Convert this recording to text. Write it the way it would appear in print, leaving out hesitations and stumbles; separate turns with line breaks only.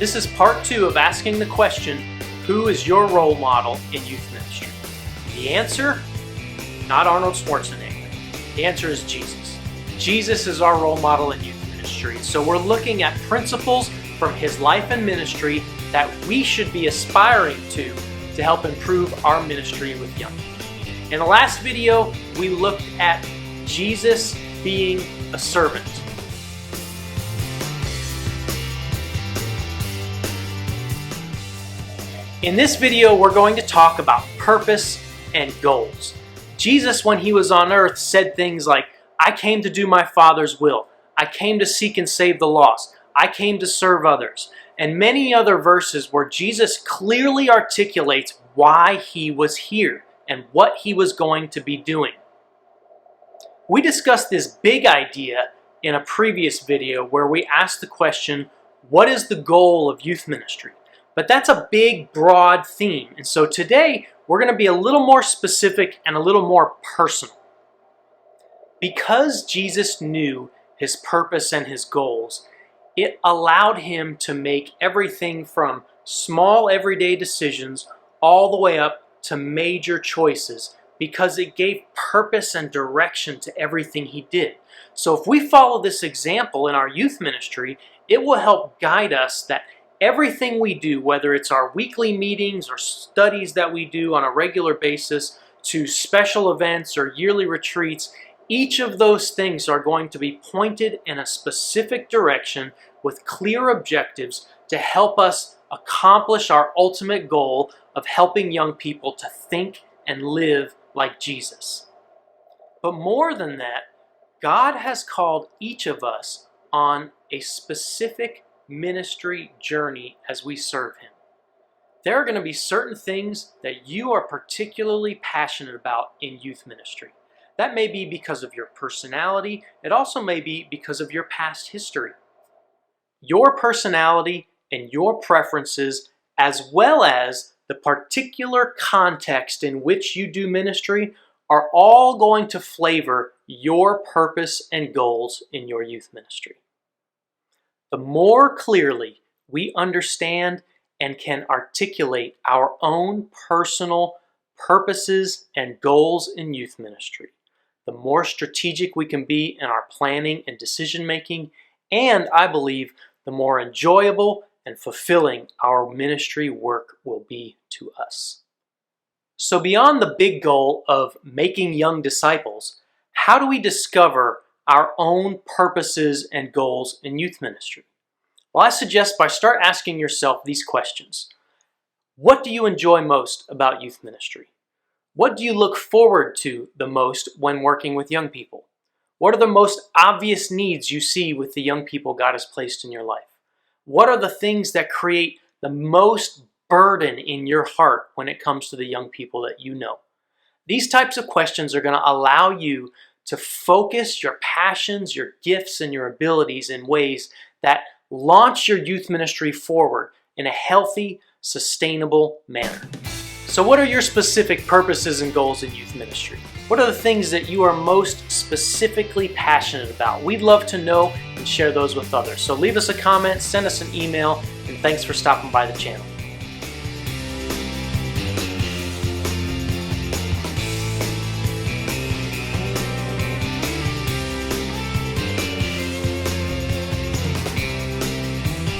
This is part 2 of asking the question, who is your role model in youth ministry? The answer, not Arnold Schwarzenegger. The answer is Jesus. Jesus is our role model in youth ministry. So we're looking at principles from his life and ministry that we should be aspiring to help improve our ministry with young people. In the last video, we looked at Jesus being a servant. In this video, we're going to talk about purpose and goals. Jesus, when he was on earth, said things like, I came to do my Father's will. I came to seek and save the lost. I came to serve others. And many other verses where Jesus clearly articulates why he was here and what he was going to be doing. We discussed this big idea in a previous video where we asked the question, what is the goal of youth ministry? But that's a big, broad theme. And so today, we're going to be a little more specific and a little more personal. Because Jesus knew his purpose and his goals, it allowed him to make everything from small everyday decisions all the way up to major choices because it gave purpose and direction to everything he did. So if we follow this example in our youth ministry, it will help guide us that everything we do, whether it's our weekly meetings or studies that we do on a regular basis, to special events or yearly retreats, each of those things are going to be pointed in a specific direction with clear objectives to help us accomplish our ultimate goal of helping young people to think and live like Jesus. But more than that, God has called each of us on a specific ministry journey as we serve him. There are going to be certain things that you are particularly passionate about in youth ministry. That may be because of your personality. It also may be because of your past history. Your personality and your preferences, as well as the particular context in which you do ministry, are all going to flavor your purpose and goals in your youth ministry. The more clearly we understand and can articulate our own personal purposes and goals in youth ministry, the more strategic we can be in our planning and decision making, and I believe the more enjoyable and fulfilling our ministry work will be to us. So beyond the big goal of making young disciples, how do we discover our own purposes and goals in youth ministry? Well, I suggest start asking yourself these questions. What do you enjoy most about youth ministry? What do you look forward to the most when working with young people? What are the most obvious needs you see with the young people God has placed in your life? What are the things that create the most burden in your heart when it comes to the young people that you know? These types of questions are going to allow you to focus your passions, your gifts, and your abilities in ways that launch your youth ministry forward in a healthy, sustainable manner. So what are your specific purposes and goals in youth ministry? What are the things that you are most specifically passionate about? We'd love to know and share those with others. So leave us a comment, send us an email, and thanks for stopping by the channel.